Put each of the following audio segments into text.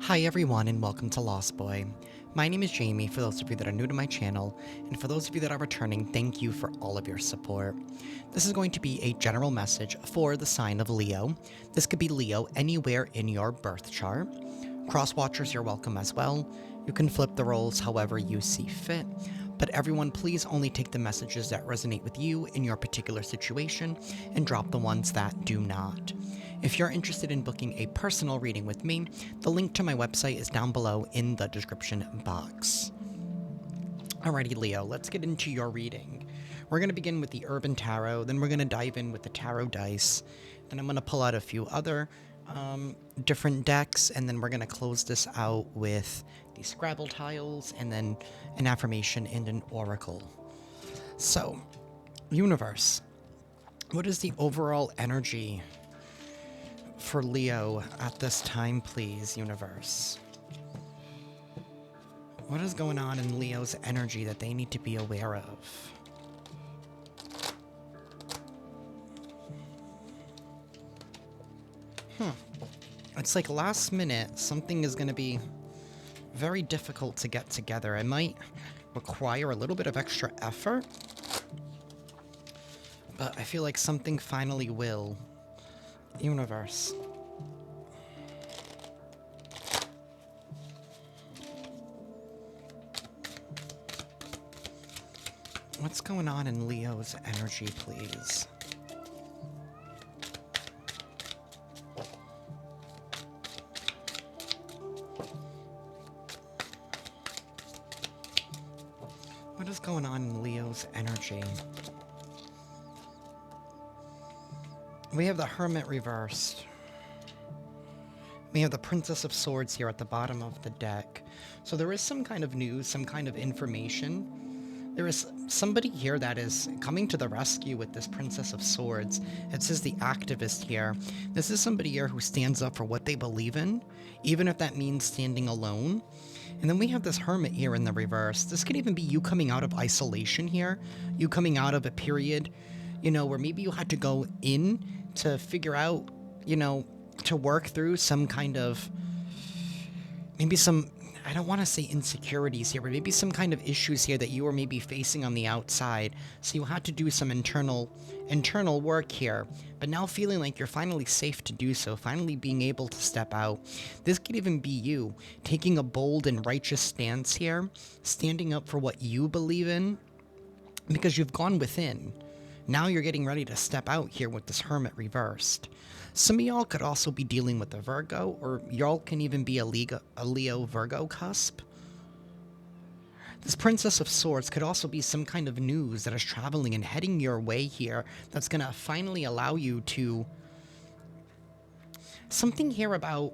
Hi everyone and welcome to Lost Boy. My name is Jamie for those of you that are new to my channel, and for those of you that are returning, thank you for all of your support. This is going to be a general message for the sign of Leo. This could be Leo anywhere in your birth chart. Cross-watchers, you're welcome as well. You can flip the roles however you see fit. But everyone, please only take the messages that resonate with you in your particular situation and drop the ones that do not. If you're interested in booking a personal reading with me, the link to my website is down below in the description box. Alrighty, Leo, let's get into your reading. We're going to begin with the Urban Tarot, then we're going to dive in with the Tarot dice, then I'm going to pull out a few other different decks, and then we're going to close this out with the Scrabble tiles, and then an affirmation and an oracle. So, universe, what is the overall energy for Leo at this time, please, universe? What is going on in Leo's energy that they need to be aware of? It's like last minute, something is going to be very difficult to get together. It might require a little bit of extra effort, but I feel like something finally will. Universe. What's going on in Leo's energy, please? What is going on in Leo's energy? We have the Hermit reversed. We have the Princess of Swords here at the bottom of the deck. So there is some kind of news, some kind of information. There is somebody here that is coming to the rescue with this Princess of Swords. It says the activist here. This is somebody here who stands up for what they believe in, even if that means standing alone. And then we have this Hermit here in the reverse. This could even be you coming out of isolation here. You coming out of a period, where maybe you had to go in to figure out, to work through some kind of, maybe some, I don't want to say insecurities here, but maybe some kind of issues here that you were maybe facing on the outside. So you had to do some internal work here, but now feeling like you're finally safe to do so, finally being able to step out. This could even be you taking a bold and righteous stance here, standing up for what you believe in, because you've gone within. Now you're getting ready to step out here with this Hermit reversed. Some of y'all could also be dealing with a Virgo, or y'all can even be a Leo-Virgo cusp. This Princess of Swords could also be some kind of news that is traveling and heading your way here that's going to finally allow you to... Something here about...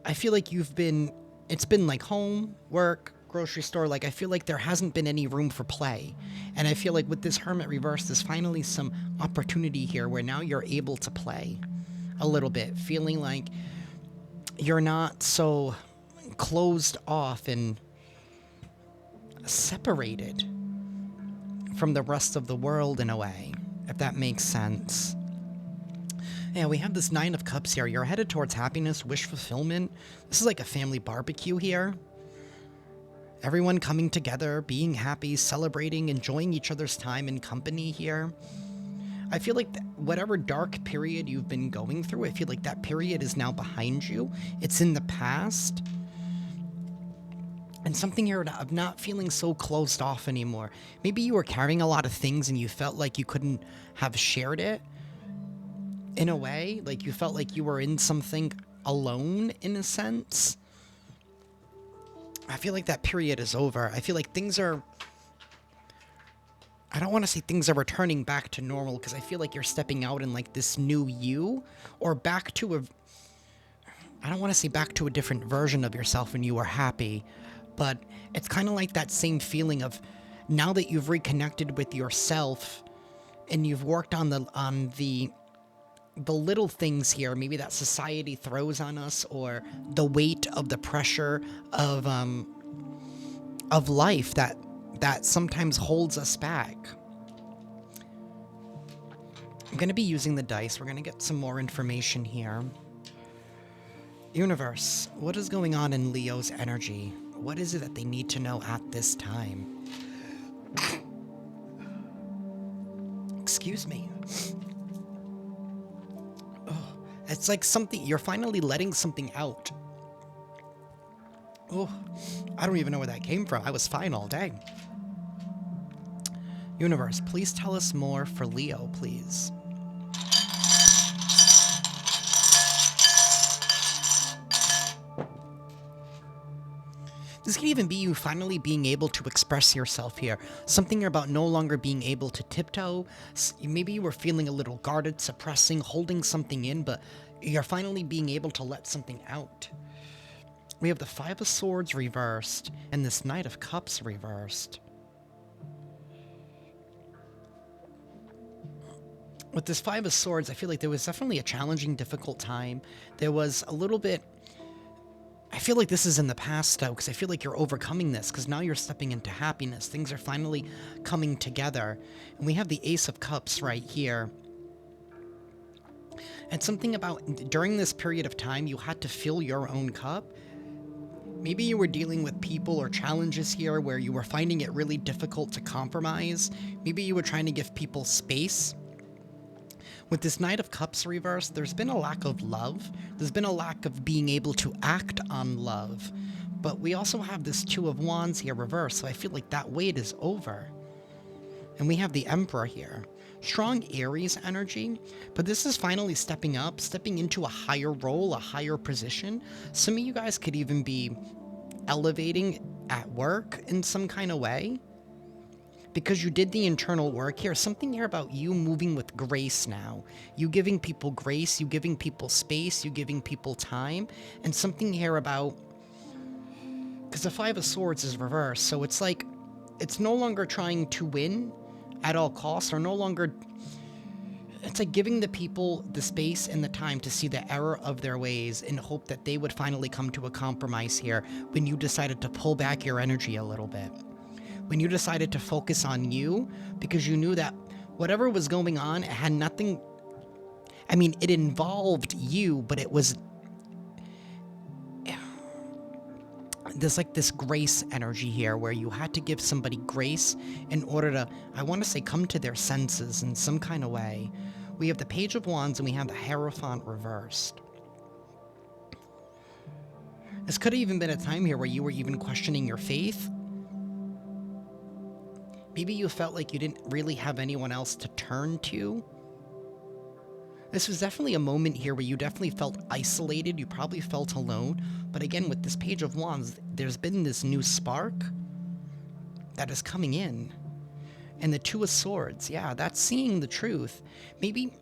I feel like it's been like home, work, grocery store. Like, I feel like there hasn't been any room for play. And I feel like with this Hermit reverse, there's finally some opportunity here where now you're able to play a little bit, feeling like you're not so closed off and separated from the rest of the world in a way, if that makes sense. Yeah, we have this Nine of Cups here. You're headed towards happiness, wish fulfillment. This is like a family barbecue here. Everyone coming together, being happy, celebrating, enjoying each other's time and company here. I feel like whatever dark period you've been going through, I feel like that period is now behind you. It's in the past. And something here of not feeling so closed off anymore. Maybe you were carrying a lot of things and you felt like you couldn't have shared it in a way. Like you felt like you were in something alone in a sense. I feel like that period is over. I feel like things are... I don't want to say things are returning back to normal, because I feel like you're stepping out in like this new you, or back to a... I don't want to say back to a different version of yourself when you were happy, but it's kind of like that same feeling of now that you've reconnected with yourself and you've worked on the little things here, maybe that society throws on us, or the weight of the pressure of life that sometimes holds us back. I'm going to be using the dice. We're going to get some more information here. Universe, what is going on in Leo's energy? What is it that they need to know at this time? Excuse me. Oh, it's like something, you're finally letting something out. Oh, I don't even know where that came from. I was fine all day. Universe, please tell us more for Leo, please. This could even be you finally being able to express yourself here. Something about no longer being able to tiptoe. Maybe you were feeling a little guarded, suppressing, holding something in, but you're finally being able to let something out. We have the Five of Swords reversed and this Knight of Cups reversed. With this Five of Swords, I feel like there was definitely a challenging, difficult time. There was a little bit... I feel like this is in the past, though, because I feel like you're overcoming this, because now you're stepping into happiness. Things are finally coming together. And we have the Ace of Cups right here. And something about, during this period of time, you had to fill your own cup. Maybe you were dealing with people or challenges here where you were finding it really difficult to compromise. Maybe you were trying to give people space. With this Knight of Cups reversed, there's been a lack of love. There's been a lack of being able to act on love. But we also have this Two of Wands here reversed, so I feel like that wait is over. And we have the Emperor here. Strong Aries energy, but this is finally stepping up, stepping into a higher role, a higher position. Some of you guys could even be elevating at work in some kind of way. Because you did the internal work here, something here about you moving with grace now. You giving people grace, you giving people space, you giving people time, and something here about... Because the Five of Swords is reversed, so it's like, it's no longer trying to win at all costs, or no longer... It's like giving the people the space and the time to see the error of their ways in hope that they would finally come to a compromise here when you decided to pull back your energy a little bit. When you decided to focus on you, because you knew that whatever was going on, it had nothing... I mean, it involved you, but it was... There's like this grace energy here where you had to give somebody grace in order to, I want to say, come to their senses in some kind of way. We have the Page of Wands and we have the Hierophant reversed. This could have even been a time here where you were even questioning your faith. Maybe you felt like you didn't really have anyone else to turn to. This was definitely a moment here where you definitely felt isolated. You probably felt alone. But again, with this Page of Wands, there's been this new spark that is coming in. And the Two of Swords, yeah, that's seeing the truth. Maybe,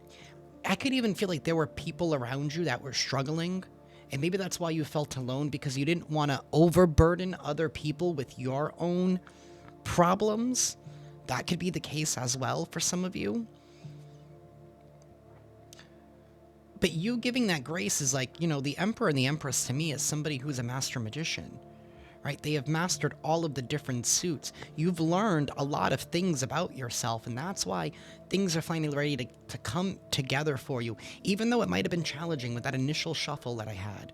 I could even feel like there were people around you that were struggling. And maybe that's why you felt alone, because you didn't want to overburden other people with your own problems. That could be the case as well for some of you. But you giving that grace is like, you know, the Emperor and the Empress to me is somebody who's a master magician, right? They have mastered all of the different suits. You've learned a lot of things about yourself, and that's why things are finally ready to come together for you, even though it might have been challenging with that initial shuffle that I had.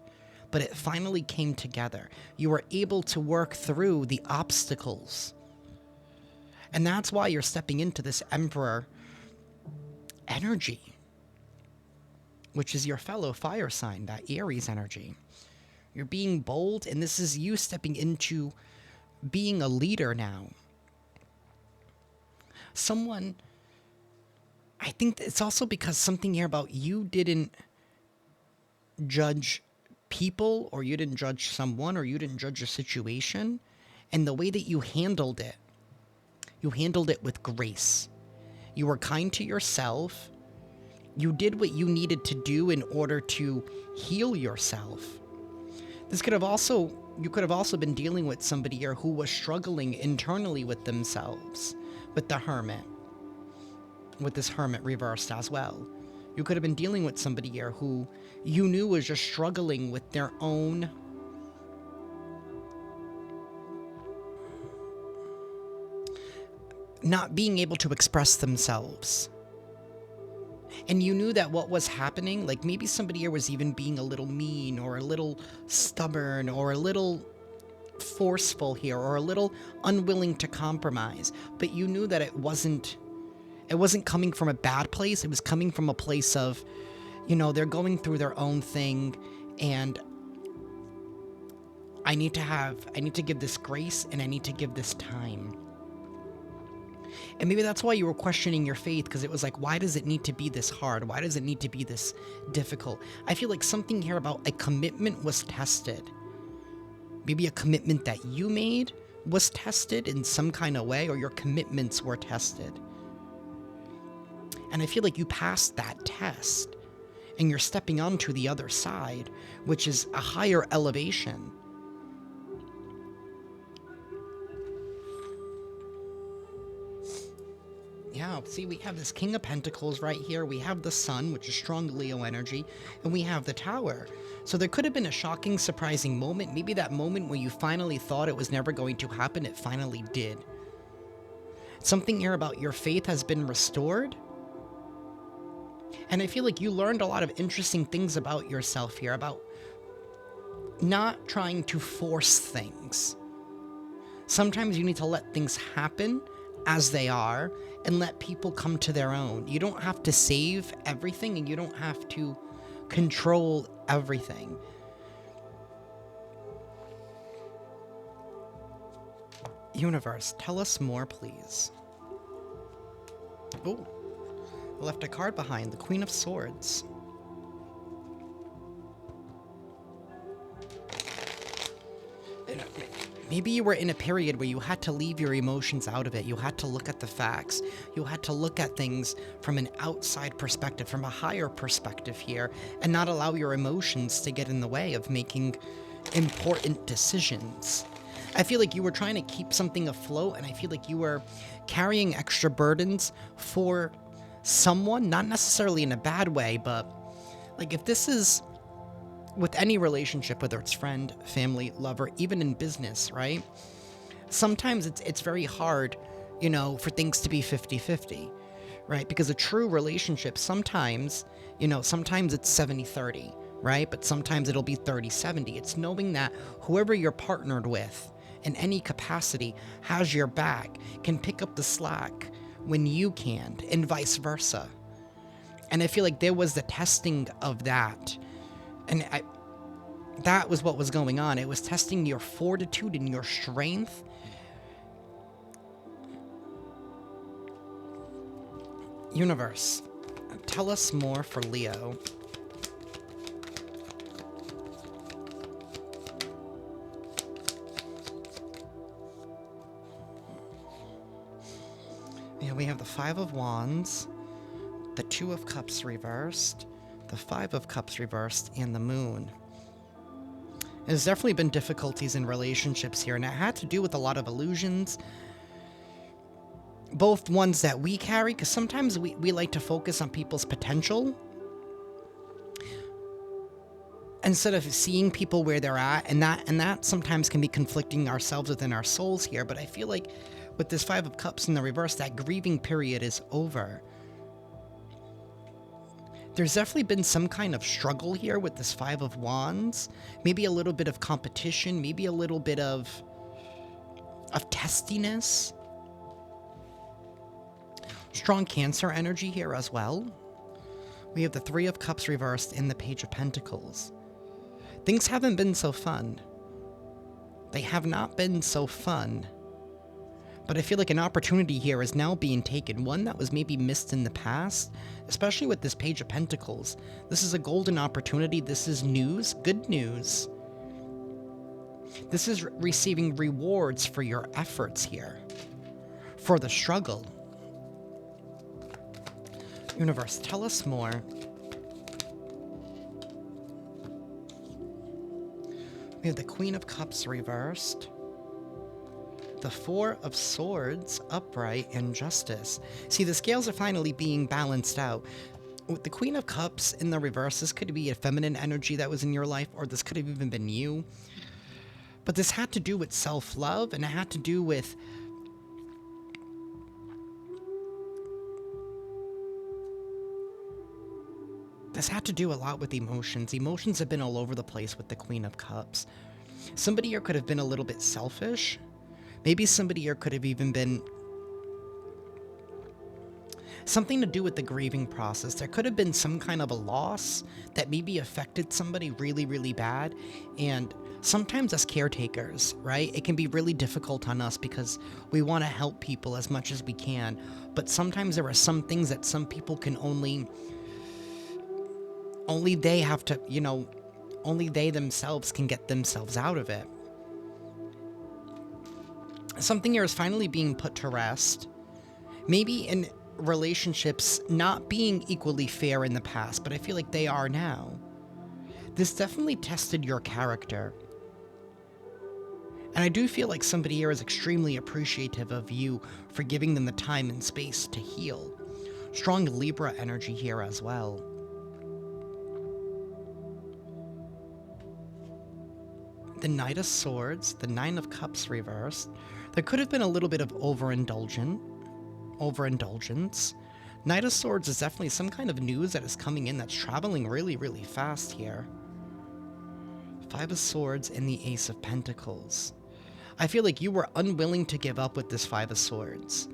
But it finally came together. You were able to work through the obstacles. And that's why you're stepping into this Emperor energy, which is your fellow fire sign, that Aries energy. You're being bold, and this is you stepping into being a leader now. Someone, I think it's also because something here about you didn't judge people, or you didn't judge someone, or you didn't judge a situation, and the way that you handled it with grace. You were kind to yourself. You did what you needed to do in order to heal yourself. You could have also been dealing with somebody here who was struggling internally with themselves, with the Hermit, with this Hermit reversed as well. You could have been dealing with somebody here who you knew was just struggling with their own not being able to express themselves. And you knew that what was happening, like maybe somebody here was even being a little mean or a little stubborn or a little forceful here or a little unwilling to compromise. But you knew that it wasn't coming from a bad place. It was coming from a place of, they're going through their own thing, and I need to give this grace, and I need to give this time. And maybe that's why you were questioning your faith, because it was like, why does it need to be this hard? Why does it need to be this difficult? I feel like something here about a commitment was tested. Maybe a commitment that you made was tested in some kind of way, or your commitments were tested. And I feel like you passed that test, and you're stepping onto the other side, which is a higher elevation. Yeah, see, we have this King of Pentacles right here. We have the Sun, which is strong Leo energy, and we have the Tower. So there could have been a shocking, surprising moment. Maybe that moment when you finally thought it was never going to happen, it finally did. Something here about your faith has been restored. And I feel like you learned a lot of interesting things about yourself here, about not trying to force things. Sometimes you need to let things happen as they are and let people come to their own. You don't have to save everything, and you don't have to control everything. Universe, tell us more, please. Oh, I left a card behind, the Queen of Swords. Maybe you were in a period where you had to leave your emotions out of it. You had to look at the facts. You had to look at things from an outside perspective, from a higher perspective here, and not allow your emotions to get in the way of making important decisions. I feel like you were trying to keep something afloat, and I feel like you were carrying extra burdens for someone, not necessarily in a bad way, but like if this is with any relationship, whether it's friend, family, lover, even in business, right? Sometimes it's very hard, for things to be 50-50, right? Because a true relationship, sometimes it's 70-30, right? But sometimes it'll be 30-70. It's knowing that whoever you're partnered with in any capacity has your back, can pick up the slack when you can't, and vice versa. And I feel like there was the testing of that. And that was what was going on. It was testing your fortitude and your strength. Universe, tell us more for Leo. Yeah, we have the Five of Wands, the Two of Cups reversed, the Five of Cups reversed, and the Moon. There's definitely been difficulties in relationships here, and it had to do with a lot of illusions. Both ones that we carry, because sometimes we like to focus on people's potential instead of seeing people where they're at, and that sometimes can be conflicting ourselves within our souls here. But I feel like with this Five of Cups in the reverse, that grieving period is over. There's definitely been some kind of struggle here with this Five of Wands. Maybe a little bit of competition, maybe a little bit of testiness. Strong Cancer energy here as well. We have the Three of Cups reversed and the Page of Pentacles. Things haven't been so fun. They have not been so fun. But I feel like an opportunity here is now being taken, one that was maybe missed in the past, especially with this Page of Pentacles. This is a golden opportunity. This is news, good news. This is receiving rewards for your efforts here, for the struggle. Universe, tell us more. We have the Queen of Cups reversed, the Four of Swords upright, and Justice. See, the scales are finally being balanced out. With the Queen of Cups in the reverse, this could be a feminine energy that was in your life, or this could have even been you. But this had to do with self-love, and it had to do with This had to do a lot with emotions. Emotions have been all over the place with the Queen of Cups. Somebody here could have been a little bit selfish. Maybe somebody here could have even been something to do with the grieving process. There could have been some kind of a loss that maybe affected somebody really, really bad. And sometimes as caretakers, right, it can be really difficult on us because we want to help people as much as we can. But sometimes there are some things that some people can only they have to, only they themselves can get themselves out of it. Something here is finally being put to rest. Maybe in relationships not being equally fair in the past, but I feel like they are now. This definitely tested your character. And I do feel like somebody here is extremely appreciative of you for giving them the time and space to heal. Strong Libra energy here as well. The Knight of Swords, the Nine of Cups reversed. There could have been a little bit of overindulgence. Knight of Swords is definitely some kind of news that is coming in that's traveling really, really fast here. Five of Swords and the Ace of Pentacles. I feel like you were unwilling to give up with this Five of Swords.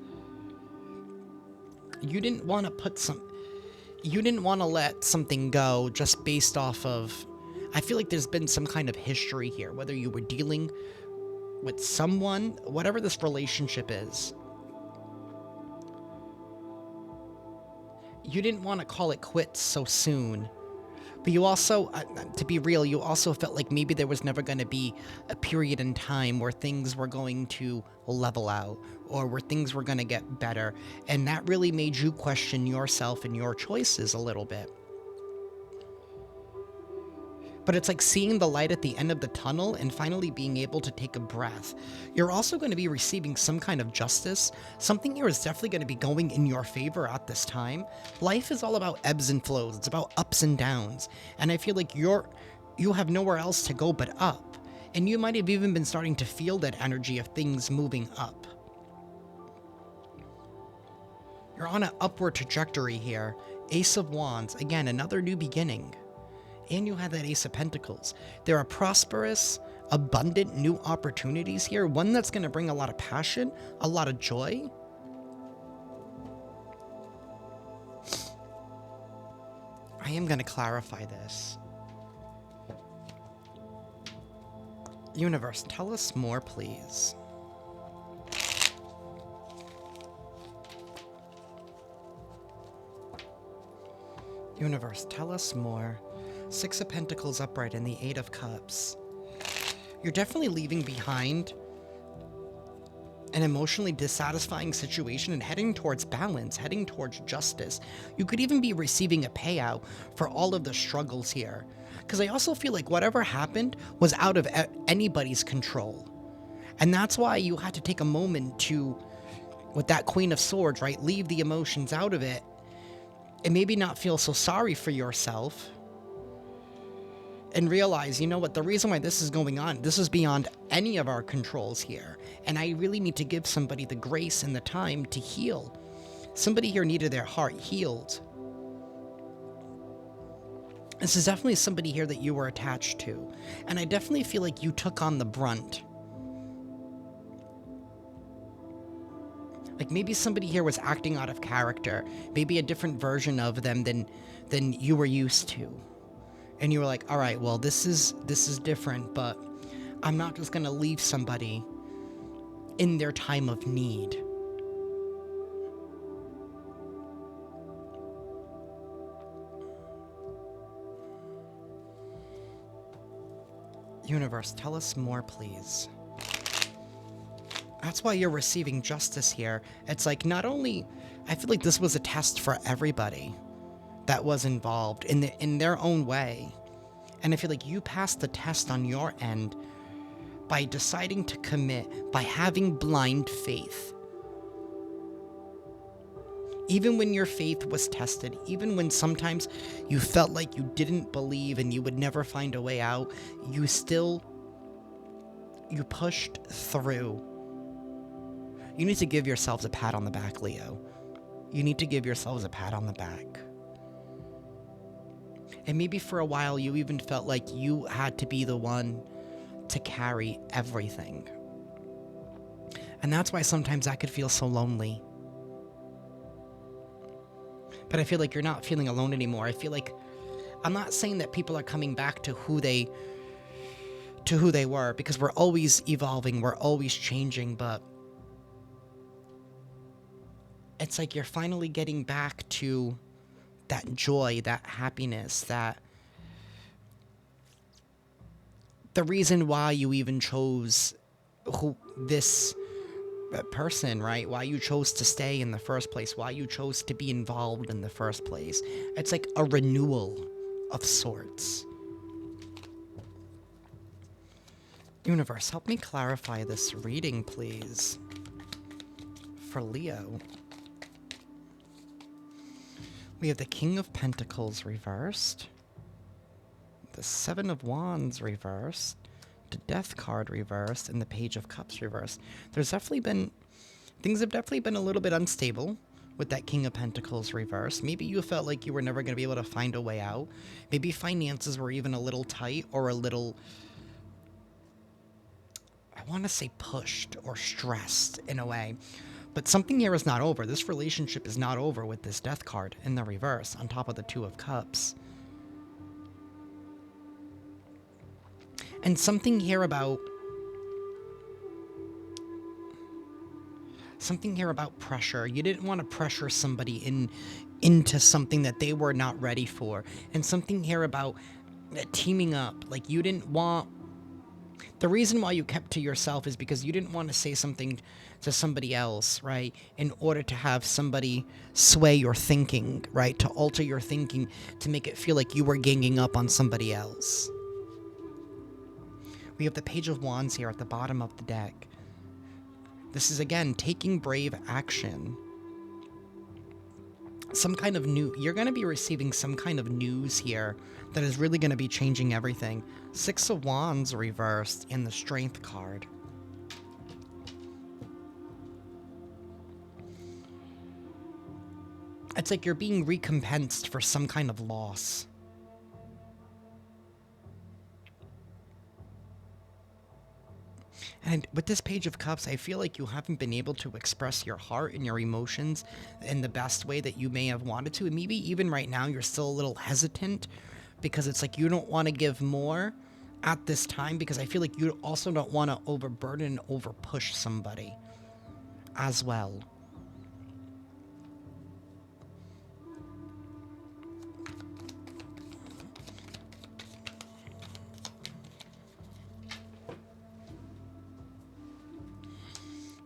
You didn't want to let something go just based off of... I feel like there's been some kind of history here, whether you were dealing with someone, whatever this relationship is. You didn't want to call it quits so soon. But you also, to be real, you also felt like maybe there was never going to be a period in time where things were going to level out or where things were going to get better. And that really made you question yourself and your choices a little bit. But it's like seeing the light at the end of the tunnel and finally being able to take a breath. You're also going to be receiving some kind of justice. Something here is definitely going to be going in your favor at this time. Life is all about ebbs and flows. It's about ups and downs. And I feel like you have nowhere else to go but up. And you might have even been starting to feel that energy of things moving up. You're on an upward trajectory here. Ace of Wands. Again, another new beginning. And you have that Ace of Pentacles. There are prosperous, abundant new opportunities here. One that's going to bring a lot of passion, a lot of joy. I am going to clarify this. Universe, tell us more, please. Universe, tell us more. Six of Pentacles upright and the Eight of Cups. You're definitely leaving behind an emotionally dissatisfying situation and heading towards balance, heading towards justice. You could even be receiving a payout for all of the struggles here. Because I also feel like whatever happened was out of anybody's control. And that's why you had to take a moment to, with that Queen of Swords, right, leave the emotions out of it and maybe not feel so sorry for yourself. And realize, you know what, the reason why this is going on, this is beyond any of our controls here. And I really need to give somebody the grace and the time to heal. Somebody here needed their heart healed. This is definitely somebody here that you were attached to. And I definitely feel like you took on the brunt. Like maybe somebody here was acting out of character. Maybe a different version of them than you were used to. And you were like, all right, well, this is different, but I'm not just going to leave somebody in their time of need. Universe, tell us more, please. That's why you're receiving justice here. It's like not only, I feel like this was a test for everybody that was involved in their own way. And I feel like you passed the test on your end by deciding to commit, by having blind faith. Even when your faith was tested, even when sometimes you felt like you didn't believe and you would never find a way out, you pushed through. You need to give yourselves a pat on the back, Leo. You need to give yourselves a pat on the back. And maybe for a while you even felt like you had to be the one to carry everything. And that's why sometimes that could feel so lonely. But I feel like you're not feeling alone anymore. I feel like, I'm not saying that people are coming back to who they were, because we're always evolving, we're always changing, but it's like you're finally getting back to that joy, that happiness, that the reason why you even chose this person, right? Why you chose to stay in the first place, why you chose to be involved in the first place. It's like a renewal of sorts. Universe, help me clarify this reading, please. For Leo. We have the King of Pentacles reversed, the Seven of Wands reversed, the Death card reversed, and the Page of Cups reversed. Things have definitely been a little bit unstable with that King of Pentacles reversed. Maybe you felt like you were never going to be able to find a way out. Maybe finances were even a little tight, or a little, I want to say, pushed or stressed in a way. But something here is not over. This relationship is not over with this Death card in the reverse on top of the Two of Cups. And something here about pressure. You didn't want to pressure somebody into something that they were not ready for. And something here about teaming up. Like, you didn't want, the reason why you kept to yourself is because you didn't want to say something to somebody else, right? In order to have somebody sway your thinking, right? To alter your thinking, to make it feel like you were ganging up on somebody else. We have the Page of Wands here at the bottom of the deck. This is, again, taking brave action. You're going to be receiving some kind of news here that is really going to be changing everything. Six of Wands reversed in the Strength card. It's like you're being recompensed for some kind of loss. And with this Page of Cups, I feel like you haven't been able to express your heart and your emotions in the best way that you may have wanted to. And maybe even right now you're still a little hesitant, because it's like you don't want to give more at this time, because I feel like you also don't want to overburden and overpush somebody as well.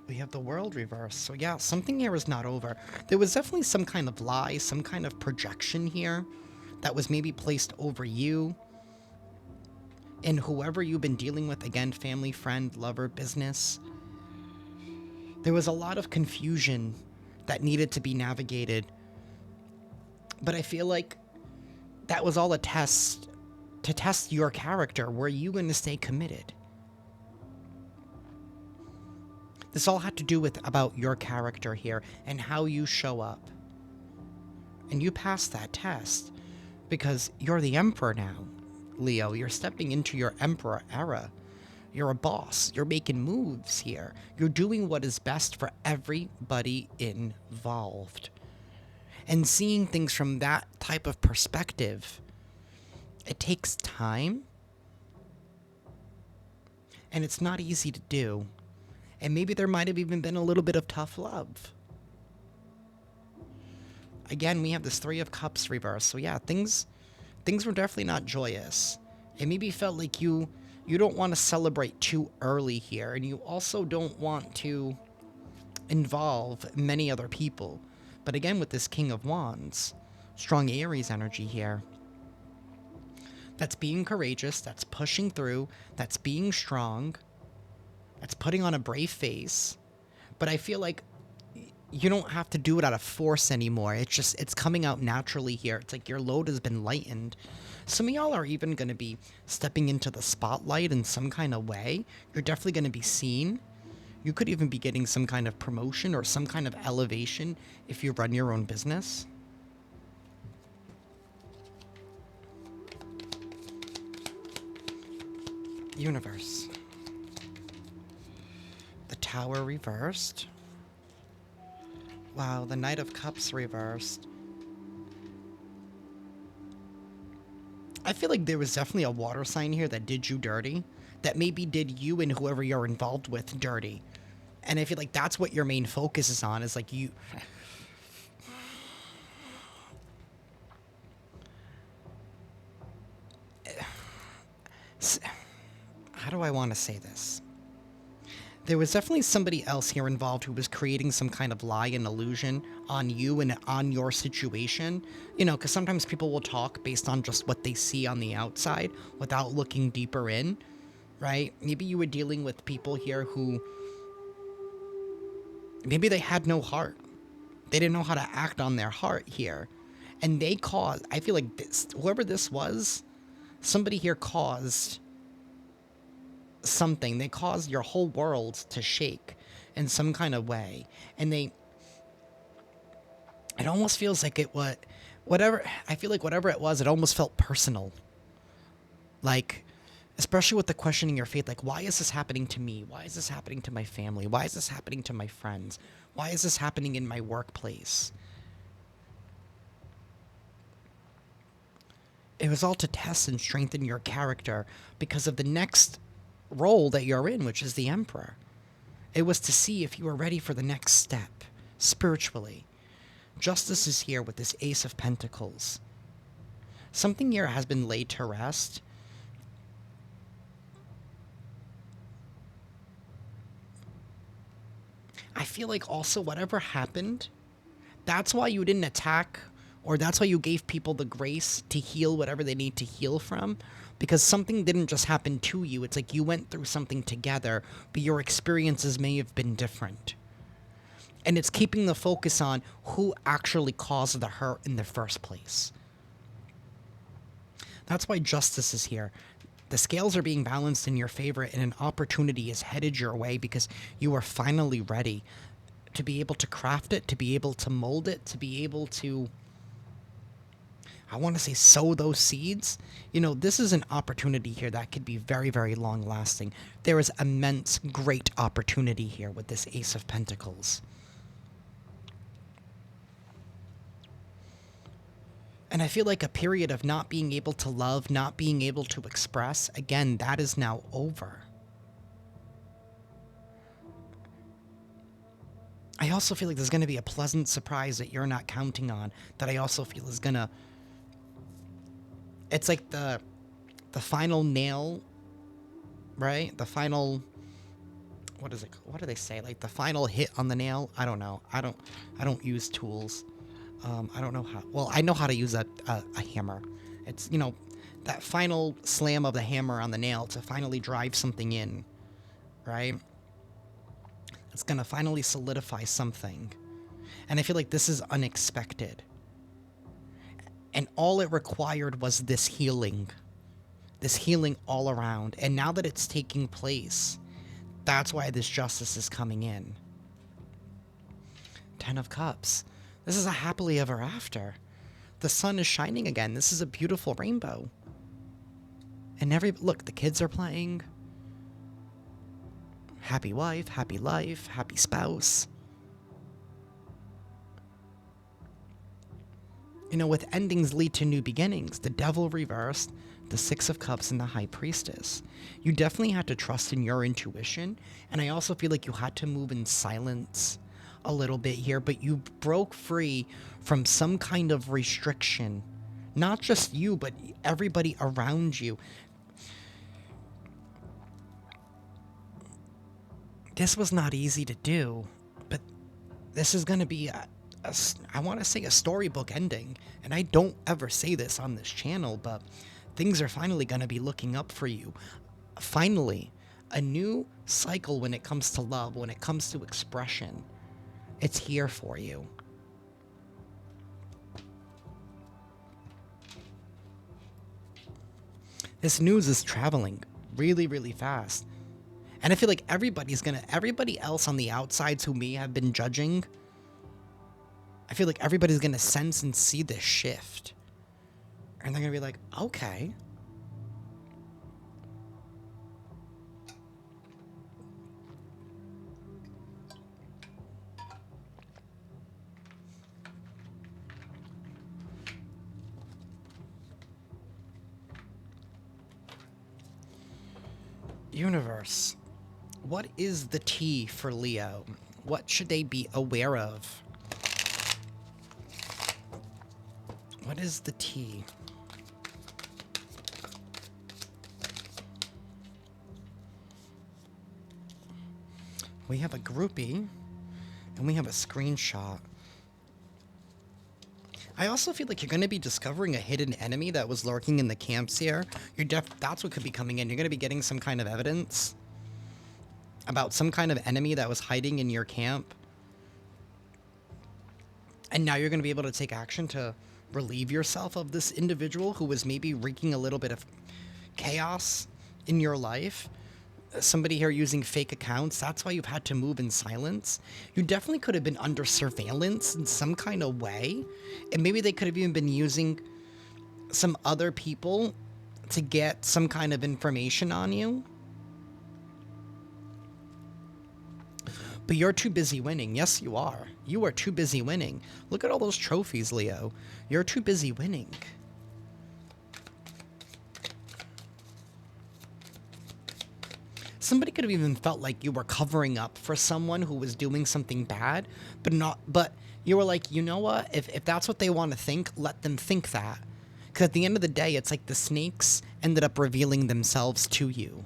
We have the World reversed. So yeah, something here is not over. There was definitely some kind of lie, some kind of projection here that was maybe placed over you and whoever you've been dealing with. Again, family, friend, lover, business. There was a lot of confusion that needed to be navigated. But I feel like that was all a test to test your character. Were you going to stay committed? This all had to do with about your character here and how you show up. And you passed that test because you're the Emperor now, Leo. You're stepping into your Emperor era. You're a boss. You're making moves here. You're doing what is best for everybody involved. And seeing things from that type of perspective, it takes time. And it's not easy to do. And maybe there might have even been a little bit of tough love. Again, we have this Three of Cups reversed. So yeah, things were definitely not joyous. It maybe felt like you don't want to celebrate too early here. And you also don't want to involve many other people. But again, with this King of Wands, strong Aries energy here. That's being courageous. That's pushing through. That's being strong. That's putting on a brave face. But I feel like you don't have to do it out of force anymore. It's coming out naturally here. It's like your load has been lightened. Some of y'all are even going to be stepping into the spotlight in some kind of way. You're definitely going to be seen. You could even be getting some kind of promotion or some kind of elevation if you run your own business. Universe. The Tower reversed. Wow, the Knight of Cups reversed. I feel like there was definitely a water sign here that did you dirty. That maybe did you and whoever you're involved with dirty. And I feel like that's what your main focus is on, is like you... How do I want to say this? There was definitely somebody else here involved who was creating some kind of lie and illusion on you and on your situation. You know, because sometimes people will talk based on just what they see on the outside without looking deeper in, right? Maybe you were dealing with people here who... maybe they had no heart. They didn't know how to act on their heart here. And they caused... I feel like this, whoever this was, somebody here caused... something. They caused your whole world to shake in some kind of way. And they... it almost feels like it was... whatever... I feel like whatever it was, it almost felt personal. Like, especially with the questioning your faith, like, why is this happening to me? Why is this happening to my family? Why is this happening to my friends? Why is this happening in my workplace? It was all to test and strengthen your character because of the next role that you're in, which is the Emperor. It was to see if you were ready for the next step, spiritually. Justice is here with this Ace of Pentacles. Something here has been laid to rest. I feel like also whatever happened, that's why you didn't attack, or that's why you gave people the grace to heal whatever they need to heal from, because something didn't just happen to you. It's like you went through something together, but your experiences may have been different. And it's keeping the focus on who actually caused the hurt in the first place. That's why justice is here. The scales are being balanced in your favor, and an opportunity is headed your way because you are finally ready to be able to craft it, to be able to mold it, to be able to, I want to say, sow those seeds. You know, this is an opportunity here that could be very, very long lasting. There is immense, great opportunity here with this Ace of Pentacles. And I feel like a period of not being able to love, not being able to express, again, that is now over. I also feel like there's going to be a pleasant surprise that you're not counting on, that I also feel is going to... it's like the final nail, right? The final... what is it? What do they say? Like the final hit on the nail? I don't know. I don't use tools. I don't know how... well, I know how to use a hammer. It's, you know, that final slam of the hammer on the nail to finally drive something in, right? It's going to finally solidify something. And I feel like this is unexpected. And all it required was this healing all around. And now that it's taking place, that's why this justice is coming in. 10 of Cups. This is a happily ever after. The sun is shining again. This is a beautiful rainbow. And look, the kids are playing. Happy wife, happy life, happy spouse. You know, with endings lead to new beginnings. The Devil reversed, the Six of Cups, and the High Priestess. You definitely had to trust in your intuition. And I also feel like you had to move in silence a little bit here, but you broke free from some kind of restriction. Not just you, but everybody around you. This was not easy to do, but this is going to be I want to say a storybook ending. And I don't ever say this on this channel, but things are finally going to be looking up for you. Finally, a new cycle when it comes to love, when it comes to expression. It's here for you. This news is traveling really, really fast. And I feel like everybody else on the outsides who may have been judging, I feel like everybody's gonna sense and see this shift. And they're gonna be like, okay. Universe, what is the T for Leo? What should they be aware of? What is the T? We have a groupie, and we have a screenshot. I also feel like you're going to be discovering a hidden enemy that was lurking in the camps here. That's what could be coming in. You're going to be getting some kind of evidence about some kind of enemy that was hiding in your camp. And now you're going to be able to take action to relieve yourself of this individual who was maybe wreaking a little bit of chaos in your life. Somebody here using fake accounts. That's why you've had to move in silence. You definitely could have been under surveillance in some kind of way. And maybe they could have even been using some other people to get some kind of information on you. But you're too busy winning. Yes, you are. You are too busy winning. Look at all those trophies, Leo. You're too busy winning. Somebody could have even felt like you were covering up for someone who was doing something bad, but you were like, you know what? If that's what they want to think, let them think that. Because at the end of the day, it's like the snakes ended up revealing themselves to you.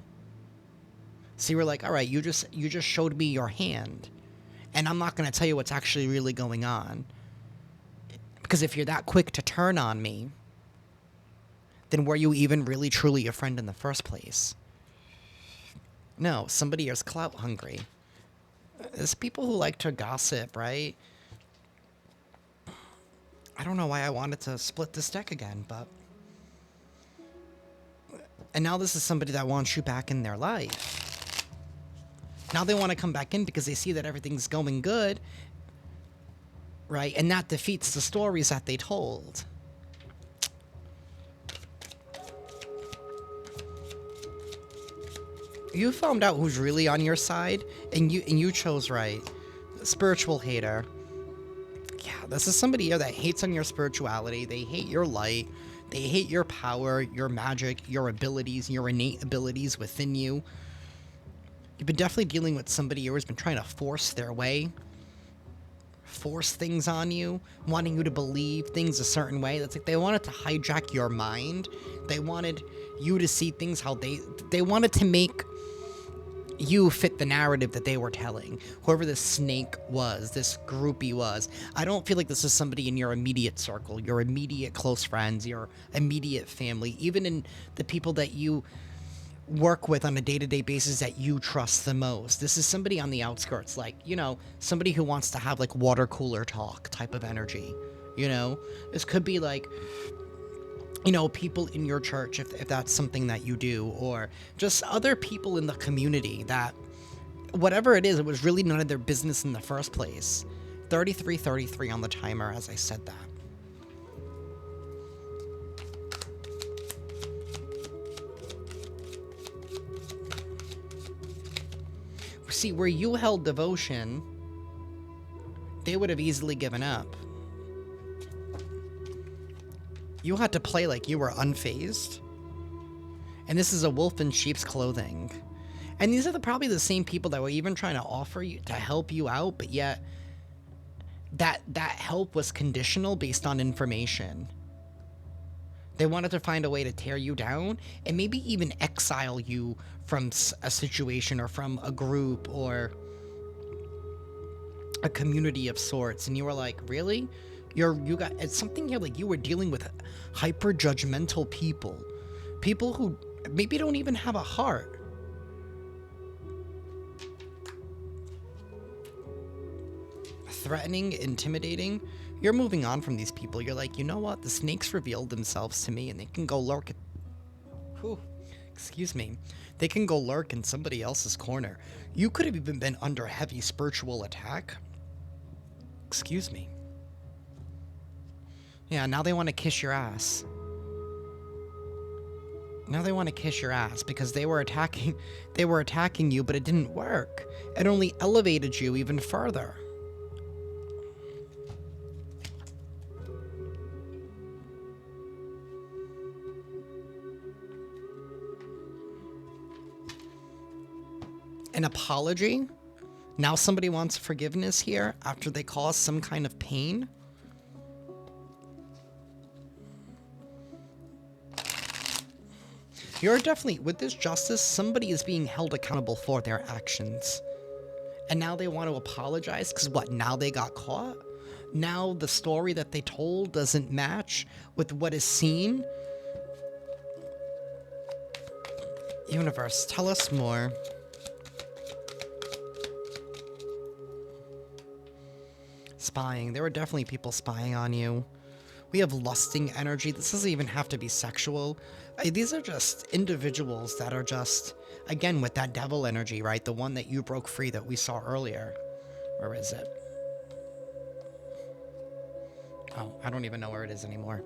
So you were like, all right, you just showed me your hand, and I'm not going to tell you what's actually really going on. Because if you're that quick to turn on me, then were you even really truly a friend in the first place? No, somebody is clout hungry. There's people who like to gossip, right? I don't know why I wanted to split this deck again, but... And now this is somebody that wants you back in their life. Now they want to come back in because they see that everything's going good, right? And that defeats the stories that they told. You found out who's really on your side, and you chose right. Spiritual hater. Yeah, this is somebody here that hates on your spirituality. They hate your light. They hate your power, your magic, your abilities, your innate abilities within you. You've been definitely dealing with somebody who's been trying to force their way. Force things on you, wanting you to believe things a certain way. That's like they wanted to hijack your mind. They wanted you to see things how they wanted to make you fit the narrative that they were telling. Whoever this snake was, this groupie was. I don't feel like this is somebody in your immediate circle, your immediate close friends, your immediate family, even in the people that you work with on a day-to-day basis that you trust the most. This is somebody on the outskirts, like, you know, somebody who wants to have like water cooler talk type of energy, you know? This could be like, you know, people in your church, if that's something that you do, or just other people in the community that, whatever it is, it was really none of their business in the first place. 3333 on the timer as I said that. See, where you held devotion, they would have easily given up. You had to play like you were unfazed. And this is a wolf in sheep's clothing. And these are probably the same people that were even trying to offer you to help you out, but yet that help was conditional based on information. They wanted to find a way to tear you down and maybe even exile you from a situation or from a group or a community of sorts. And you were like, really? You got, it's something here like you were dealing with hyper judgmental people. People who maybe don't even have a heart. Threatening, intimidating. You're moving on from these people. You're like, you know what? The snakes revealed themselves to me and they can go lurk. Excuse me. They can go lurk in somebody else's corner. You could have even been under heavy spiritual attack. Excuse me. Yeah, now they want to kiss your ass. Now they want to kiss your ass because they were attacking you, but it didn't work. It only elevated you even further. an apology. Now somebody wants forgiveness here after they caused some kind of pain. You're definitely, with this justice, somebody is being held accountable for their actions. And now they want to apologize because what? Now they got caught? Now the story that they told doesn't match with what is seen? Universe, tell us more. Spying. There were definitely people spying on you. We have lusting energy. This doesn't even have to be sexual. These are just individuals that are just, again, with that devil energy, right? The one that you broke free that we saw earlier. Where is it? Oh, I don't even know where it is anymore.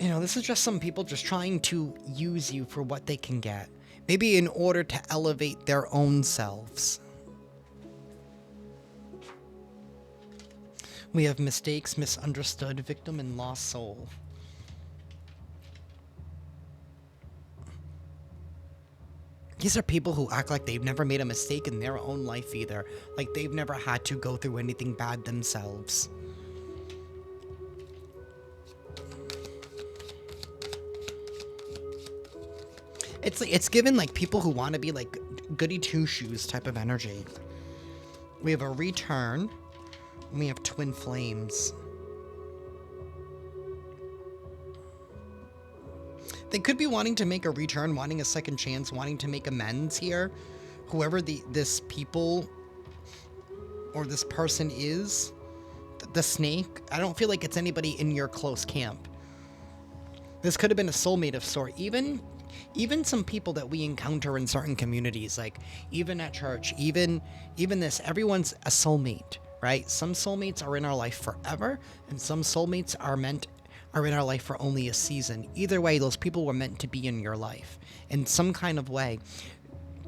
You know, this is just some people just trying to use you for what they can get. Maybe in order to elevate their own selves. We have mistakes, misunderstood, victim, and lost soul. These are people who act like they've never made a mistake in their own life either. Like they've never had to go through anything bad themselves. It's given like people who want to be like goody two-shoes type of energy. We have a return. We have twin flames. They could be wanting to make a return, wanting a second chance, wanting to make amends here. Whoever this people or this person is, the snake, I don't feel like it's anybody in your close camp. This could have been a soulmate of sort. Even some people that we encounter in certain communities, like even at church, even this, everyone's a soulmate. Right? Some soulmates are in our life forever, and some soulmates are in our life for only a season. Either way, those people were meant to be in your life in some kind of way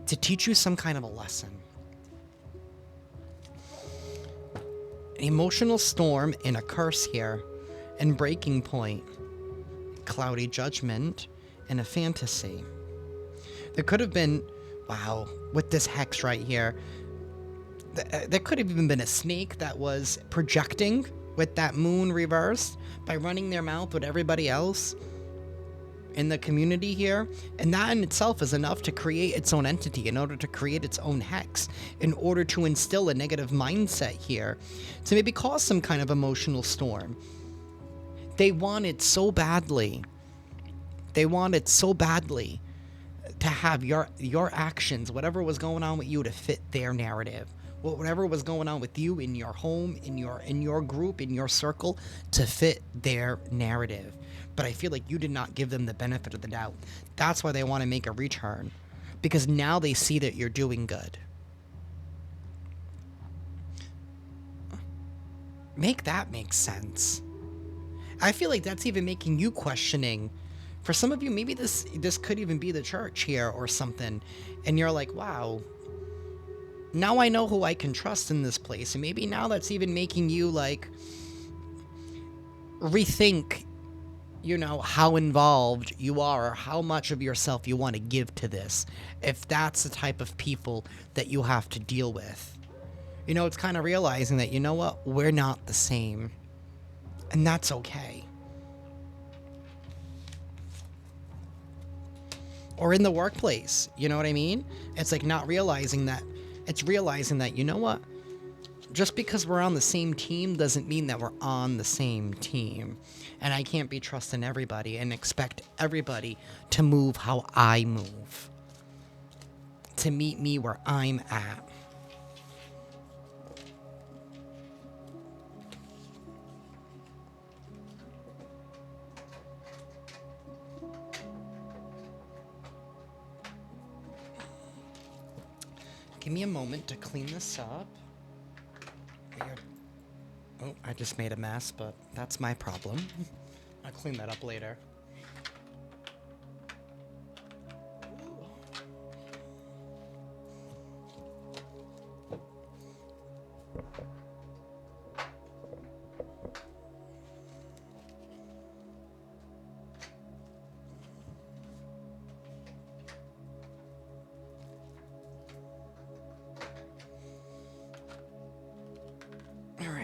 to teach you some kind of a lesson. An emotional storm and a curse here, and breaking point, cloudy judgment, and a fantasy. There could have been, wow, with this hex right here, there could have even been a snake that was projecting with that moon reversed by running their mouth with everybody else in the community here. And that in itself is enough to create its own entity, in order to create its own hex, in order to instill a negative mindset here, to maybe cause some kind of emotional storm. They wanted so badly. They wanted so badly to have your actions, whatever was going on with you, to fit their narrative. Whatever was going on with you in your home, in your group, in your circle, to fit their narrative. But I feel like you did not give them the benefit of the doubt. That's why they want to make a return, because now they see that you're doing good. Make that make sense. I feel like that's even making you questioning. For some of you, maybe this could even be the church here or something, and you're like, wow, now I know who I can trust in this place. And maybe now that's even making you like rethink, you know, how involved you are, or how much of yourself you want to give to this, if that's the type of people that you have to deal with. You know, it's kind of realizing that, you know what, we're not the same, and that's okay. Or in the workplace, you know what I mean? It's like not realizing that. It's realizing that, you know what? Just because we're on the same team doesn't mean that we're on the same team. And I can't be trusting everybody and expect everybody to move how I move. To meet me where I'm at. Give me a moment to clean this up. Oh, I just made a mess, but that's my problem. I'll clean that up later.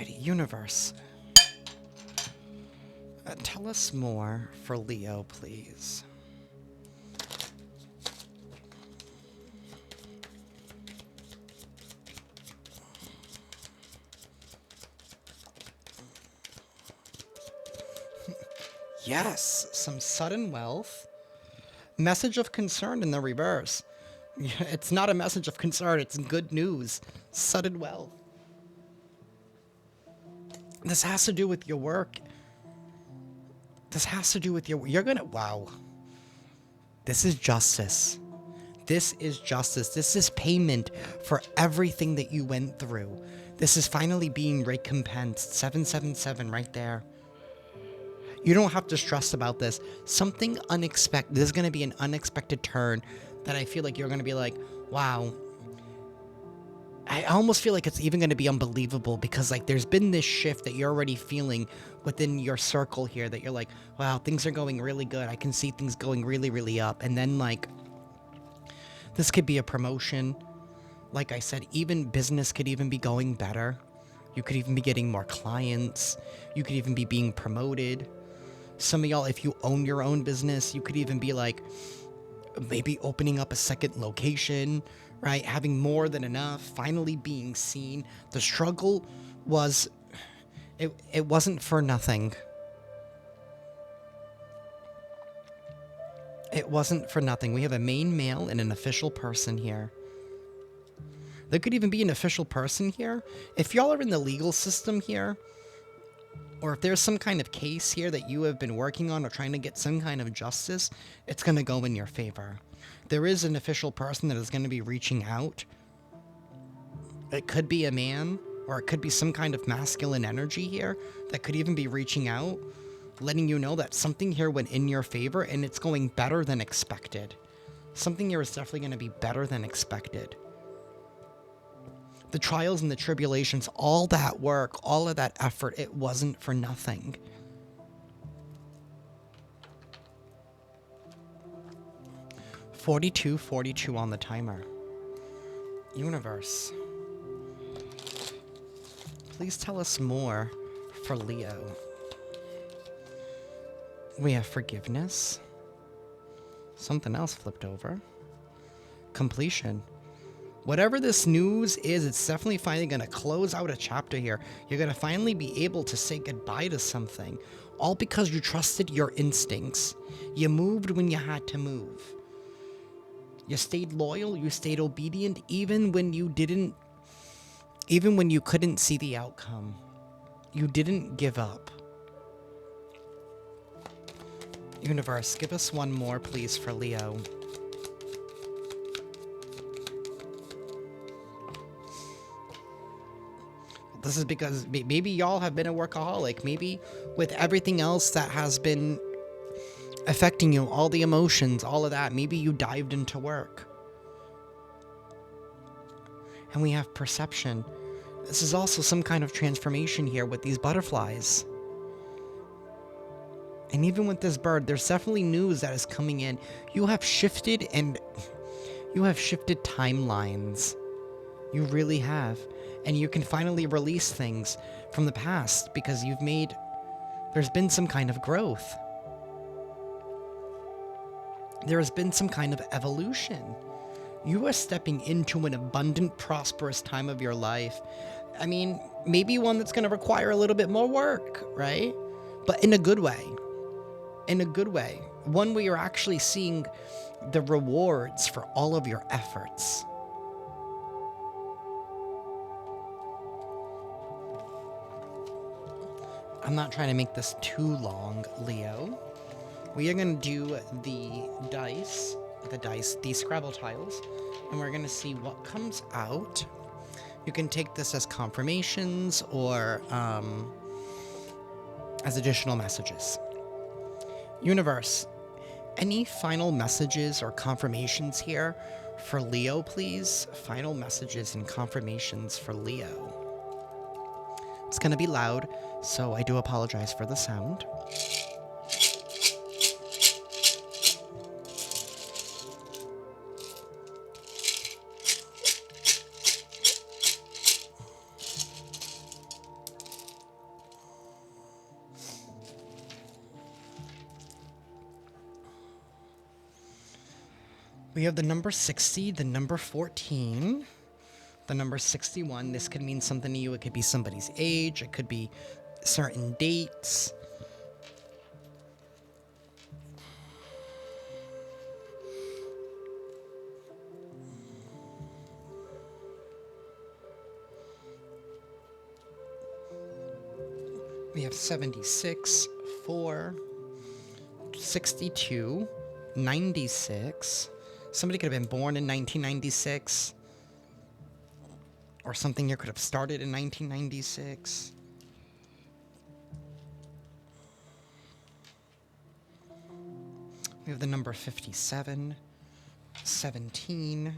Alrighty, universe. Tell us more for Leo, please. Yes, some sudden wealth. Message of concern in the reverse. It's not a message of concern, it's good news. Sudden wealth. This has to do with your work. This has to do with you're gonna, wow. This is justice. This is justice. This is payment for everything that you went through. This is finally being recompensed. 777 right there. You don't have to stress about this. Something unexpected. There's going to be an unexpected turn that I feel like you're going to be like, wow. I almost feel like it's even going to be unbelievable because like there's been this shift that you're already feeling within your circle here that you're like, wow, things are going really good. I can see things going really, really up. And then like, this could be a promotion. Like I said, even business could even be going better. You could even be getting more clients. You could even be being promoted. Some of y'all, if you own your own business, you could even be like maybe opening up a second location, right? Having more than enough, finally being seen. The struggle was, it wasn't for nothing. It wasn't for nothing. We have a main male and an official person here. There could even be an official person here. If y'all are in the legal system here, or if there's some kind of case here that you have been working on or trying to get some kind of justice, it's going to go in your favor. There is an official person that is going to be reaching out. It could be a man, or it could be some kind of masculine energy here that could even be reaching out, letting you know that something here went in your favor and it's going better than expected. Something here is definitely going to be better than expected. The trials and the tribulations, all that work, all of that effort, it wasn't for nothing. $42.42 on the timer. Universe. Please tell us more for Leo. We have forgiveness. Something else flipped over. Completion. Whatever this news is, it's definitely finally going to close out a chapter here. You're going to finally be able to say goodbye to something. All because you trusted your instincts. You moved when you had to move. You stayed loyal, you stayed obedient, even when you couldn't see the outcome. You didn't give up. Universe, give us one more, please, for Leo. This is because maybe y'all have been a workaholic. Maybe with everything else that has been affecting you, all the emotions, all of that, maybe you dived into work. And we have perception. This is also some kind of transformation here with these butterflies. And even with this bird, there's definitely news that is coming in. You have shifted timelines. You really have. And you can finally release things from the past because there's been some kind of growth. There has been some kind of evolution. You are stepping into an abundant, prosperous time of your life. I mean, maybe one that's going to require a little bit more work, right? But in a good way. In a good way. One where you're actually seeing the rewards for all of your efforts. I'm not trying to make this too long, Leo. We are going to do these Scrabble tiles, and we're going to see what comes out. You can take this as confirmations or as additional messages. Universe, any final messages or confirmations here for Leo, please? Final messages and confirmations for Leo. It's going to be loud, so I do apologize for the sound. We have the number 60, the number 14, the number 61. This could mean something to you. It could be somebody's age. It could be certain dates. We have 76, 4, 62, 96. Somebody could have been born in 1996. Or something here could have started in 1996. We have the number 57, 17.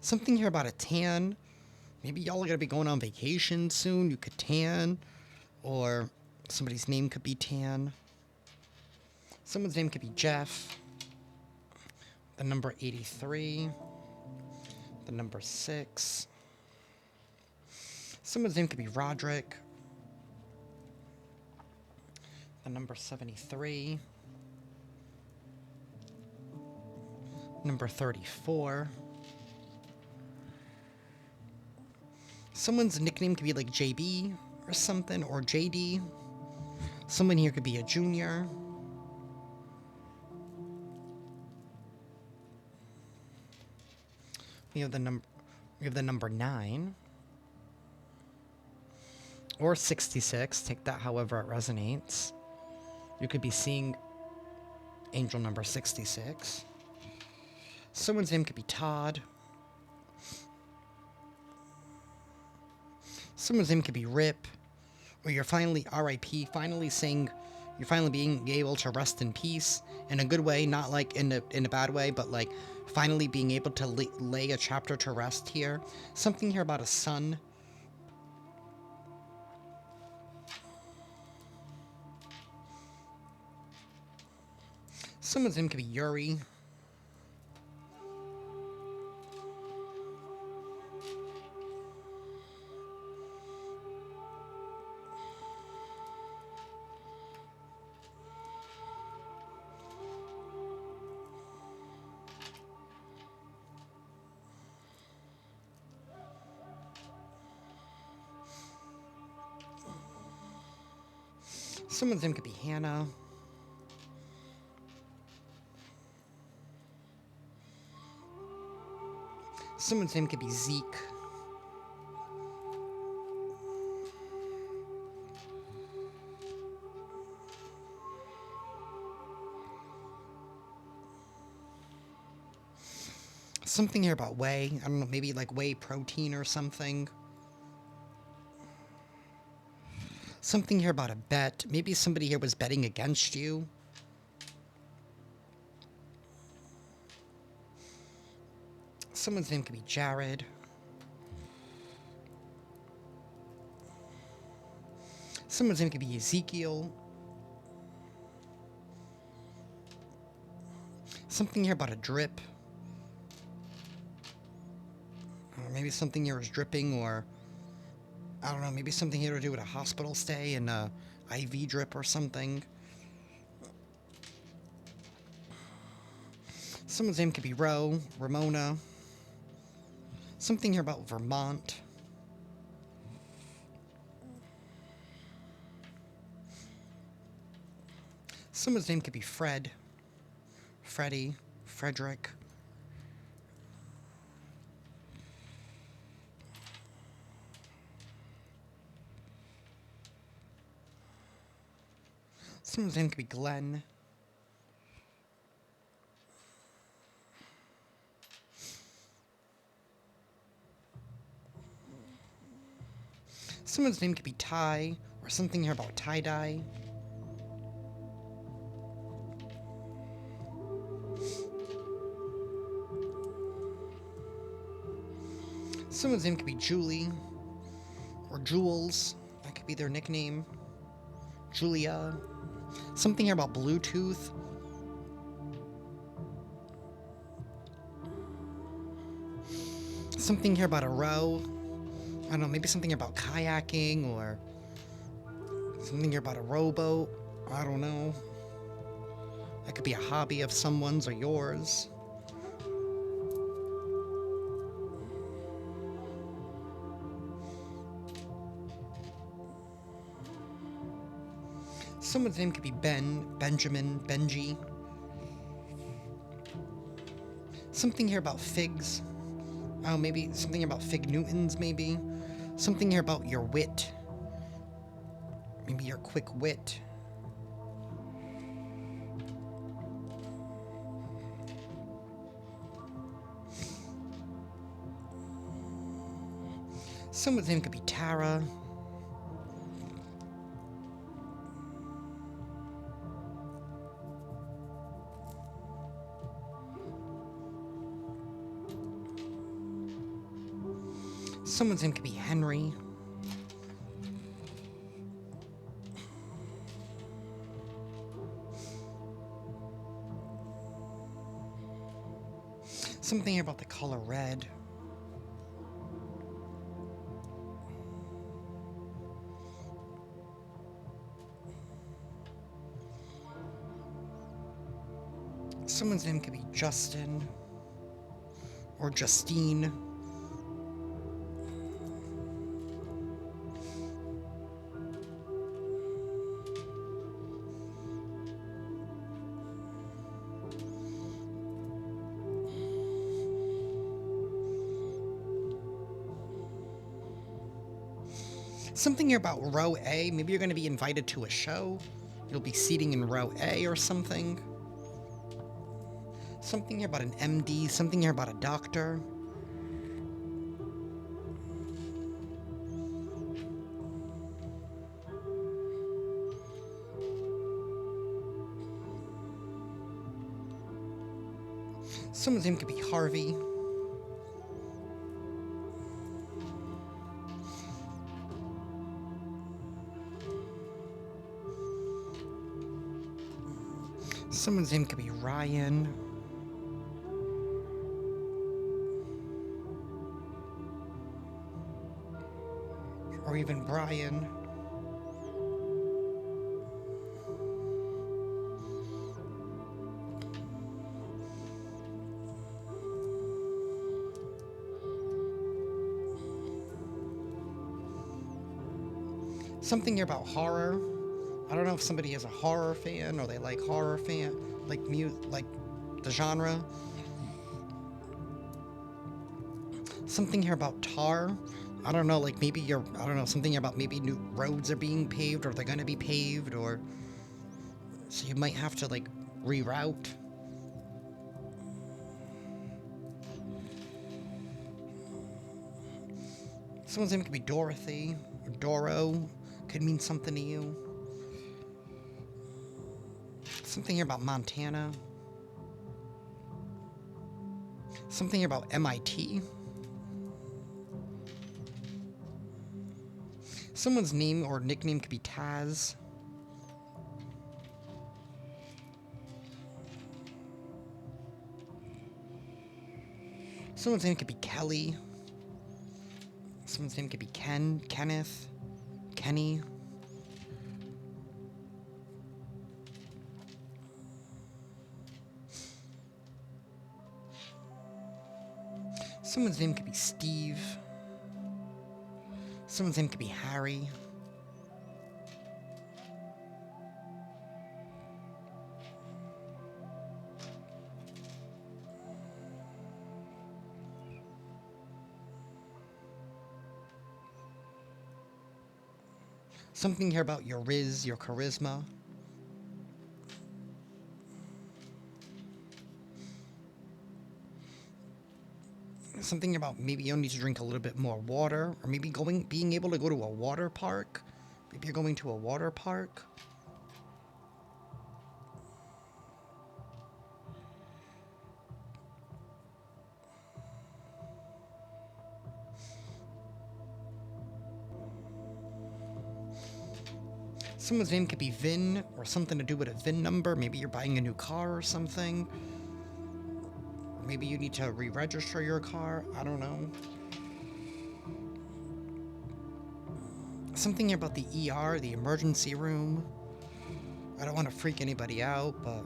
Something here about a tan. Maybe y'all are going to be going on vacation soon. You could tan. Or somebody's name could be Tan. Someone's name could be Jeff. The number 83. The number 6. Someone's name could be Roderick. The number 73. Number 34. Someone's nickname could be like JB or something, or JD. Someone here could be a junior. We have the number 9. Or 66. Take that however it resonates. You could be seeing angel number 66. Someone's name could be Todd. Someone's name could be Rip. Or you're finally RIP, finally saying you're finally being able to rest in peace in a good way, not like in a bad way, but like finally being able to lay a chapter to rest here. Something here about a son. Someone's name could be Yuri. Someone's name could be Hannah. Someone's name could be Zeke. Something here about whey. I don't know, maybe like whey protein or something. Something here about a bet. Maybe somebody here was betting against you. Someone's name could be Jared. Someone's name could be Ezekiel. Something here about a drip. Or maybe something here is dripping, or I don't know, maybe something here to do with a hospital stay and a IV drip or something. Someone's name could be Ramona. Something here about Vermont. Someone's name could be Fred. Freddie. Frederick. Someone's name could be Glenn. Someone's name could be Ty, or something here about tie-dye. Someone's name could be Julie, or Jules. That could be their nickname. Julia. Something here about Bluetooth. Something here about a row. I don't know, maybe something about kayaking, or something here about a rowboat. I don't know. That could be a hobby of someone's or yours. Someone's name could be Ben, Benjamin, Benji. Something here about figs. Oh, maybe something about fig Newtons, maybe. Something here about your wit. Maybe your quick wit. Someone's name could be Tara. Someone's name could be Henry. Something about the color red. Someone's name could be Justin or Justine. Something here about row A. Maybe you're going to be invited to a show. You'll be seating in row A or something. Something here about an MD. Something here about a doctor. Someone's name could be Harvey. Someone's name could be Ryan. Or even Brian. Something here about horror. I don't know if somebody is a horror fan or they like horror fan, like the genre. Something here about tar. I don't know, like maybe I don't know, something about maybe new roads are being paved or they're gonna be paved, or so you might have to like reroute. Someone's name could be Dorothy or Doro. Could mean something to you. Something here about Montana. Something here about MIT. Someone's name or nickname could be Taz. Someone's name could be Kelly. Someone's name could be Ken, Kenneth, Kenny. Someone's name could be Steve. Someone's name could be Harry. Something here about your riz, your charisma. Something about maybe you'll need to drink a little bit more water, or maybe being able to go to a water park. Maybe you're going to a water park. Someone's name could be Vin, or something to do with a VIN number. Maybe you're buying a new car or something. Maybe you need to re-register your car. I don't know. Something about the ER, the emergency room. I don't want to freak anybody out, but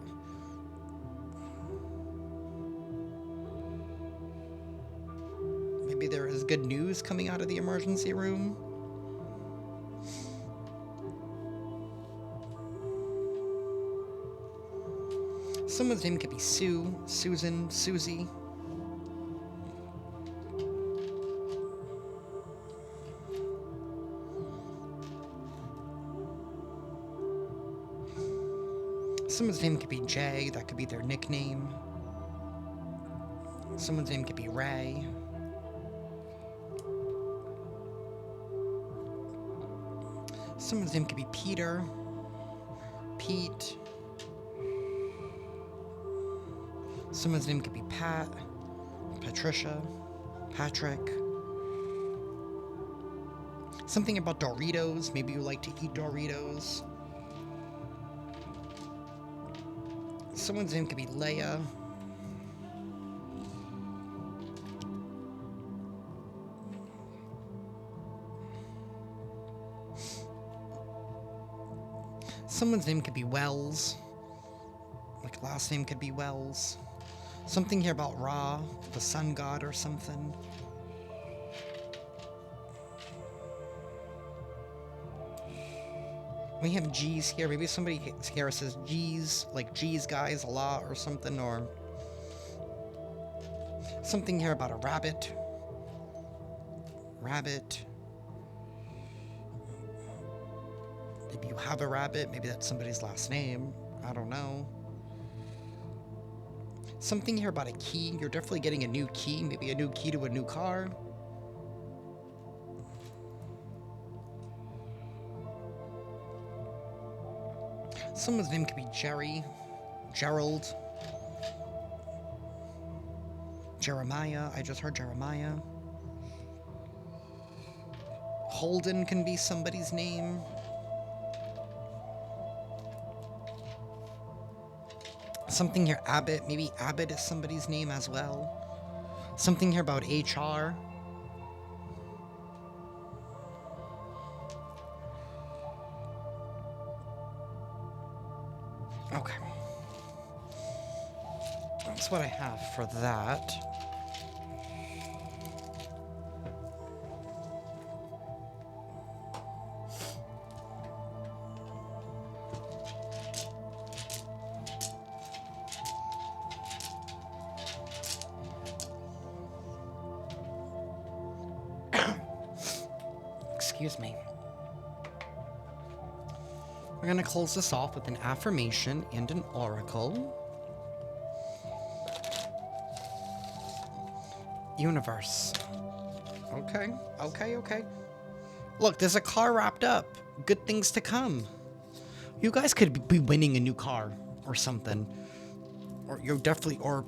Maybe there is good news coming out of the emergency room. Someone's name could be Sue, Susan, Susie. Someone's name could be Jay, that could be their nickname. Someone's name could be Ray. Someone's name could be Peter, Pete. Someone's name could be Pat, Patricia, Patrick. Something about Doritos. Maybe you like to eat Doritos. Someone's name could be Leia. Someone's name could be Wells. Like last name could be Wells. Something here about Ra, the sun god or something. We have G's here. Maybe somebody here says G's, like G's guys a lot or something, or something here about a rabbit. Rabbit. Maybe you have a rabbit. Maybe that's somebody's last name. I don't know. Something here about a key. You're definitely getting a new key. Maybe a new key to a new car. Someone's name could be Jerry, Gerald, Jeremiah. I just heard Jeremiah. Holden can be somebody's name. Something here, Abbott. Maybe Abbott is somebody's name as well. Something here about HR. Okay. That's what I have for that. Excuse me. We're going to close this off with an affirmation and an oracle. Universe. Okay, okay. Look, there's a car wrapped up. Good things to come. You guys could be winning a new car or something. Or you're definitely, or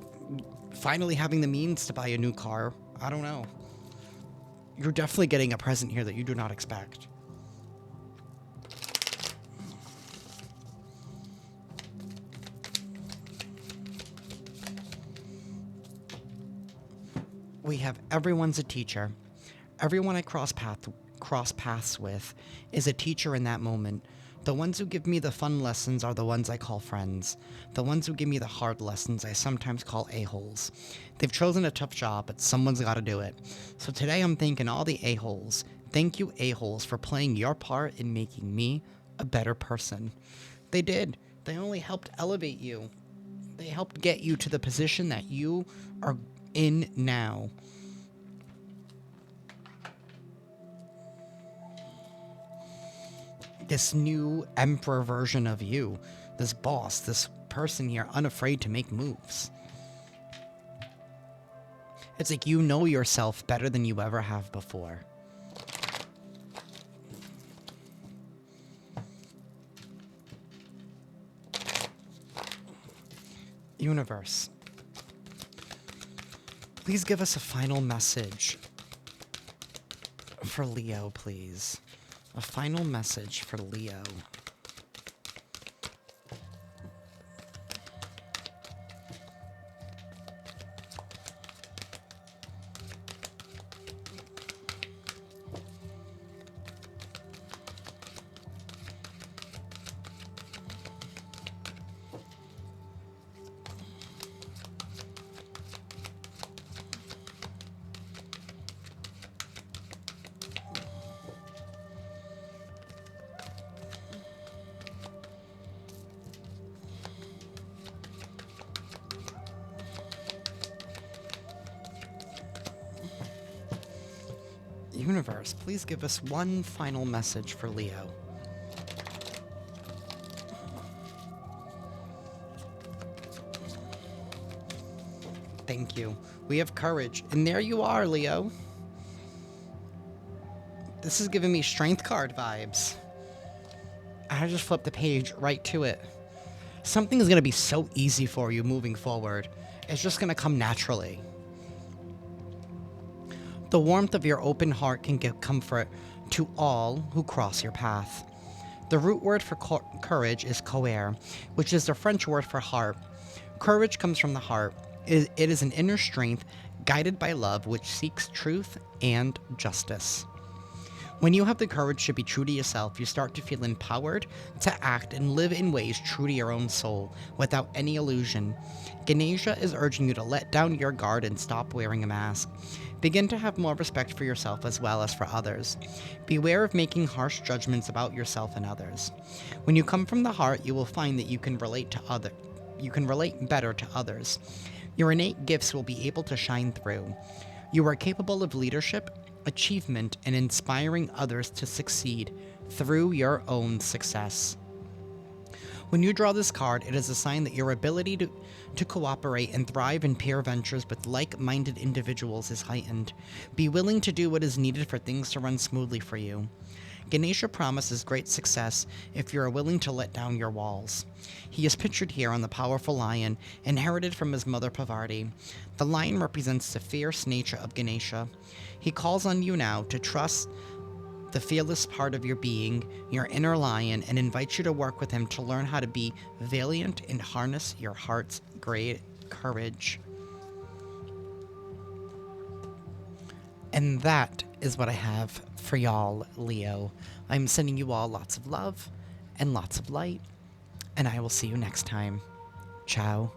finally having the means to buy a new car. I don't know. You're definitely getting a present here that you do not expect. We have everyone's a teacher. Everyone I cross paths with is a teacher in that moment. The ones who give me the fun lessons are the ones I call friends. The ones who give me the hard lessons I sometimes call a-holes. They've chosen a tough job, but someone's got to do it. So today I'm thanking all the a-holes. Thank you, a-holes, for playing your part in making me a better person. They did. They only helped elevate you. They helped get you to the position that you are in now. This new emperor version of you, this boss, this person here, unafraid to make moves. It's like you know yourself better than you ever have before. Universe, please give us a final message for Leo, please. A final message for Leo. Universe, please give us one final message for Leo. Thank you. We have courage. And there you are, Leo. This is giving me strength card vibes. I just flipped the page right to it. Something is going to be so easy for you moving forward. It's just going to come naturally. The warmth of your open heart can give comfort to all who cross your path. The root word for courage is coeur, which is the French word for heart. Courage comes from the heart. It is an inner strength guided by love which seeks truth and justice. When you have the courage to be true to yourself, you start to feel empowered to act and live in ways true to your own soul, without any illusion. Ganesha is urging you to let down your guard and stop wearing a mask. Begin to have more respect for yourself as well as for others. Beware of making harsh judgments about yourself and others. When you come from the heart, you will find that you can relate better to others. Your innate gifts will be able to shine through. You are capable of leadership, achievement, and inspiring others to succeed through your own success. When you draw this card, it is a sign that your ability to cooperate and thrive in peer ventures with like-minded individuals is heightened. Be willing to do what is needed for things to run smoothly for you. Ganesha promises great success if you are willing to let down your walls. He is pictured here on the powerful lion, inherited from his mother Parvati. The lion represents the fierce nature of Ganesha. He calls on you now to trust the fearless part of your being, your inner lion, and invites you to work with him to learn how to be valiant and harness your heart's great courage. And that is what I have for y'all, Leo. I'm sending you all lots of love and lots of light, and I will see you next time. Ciao.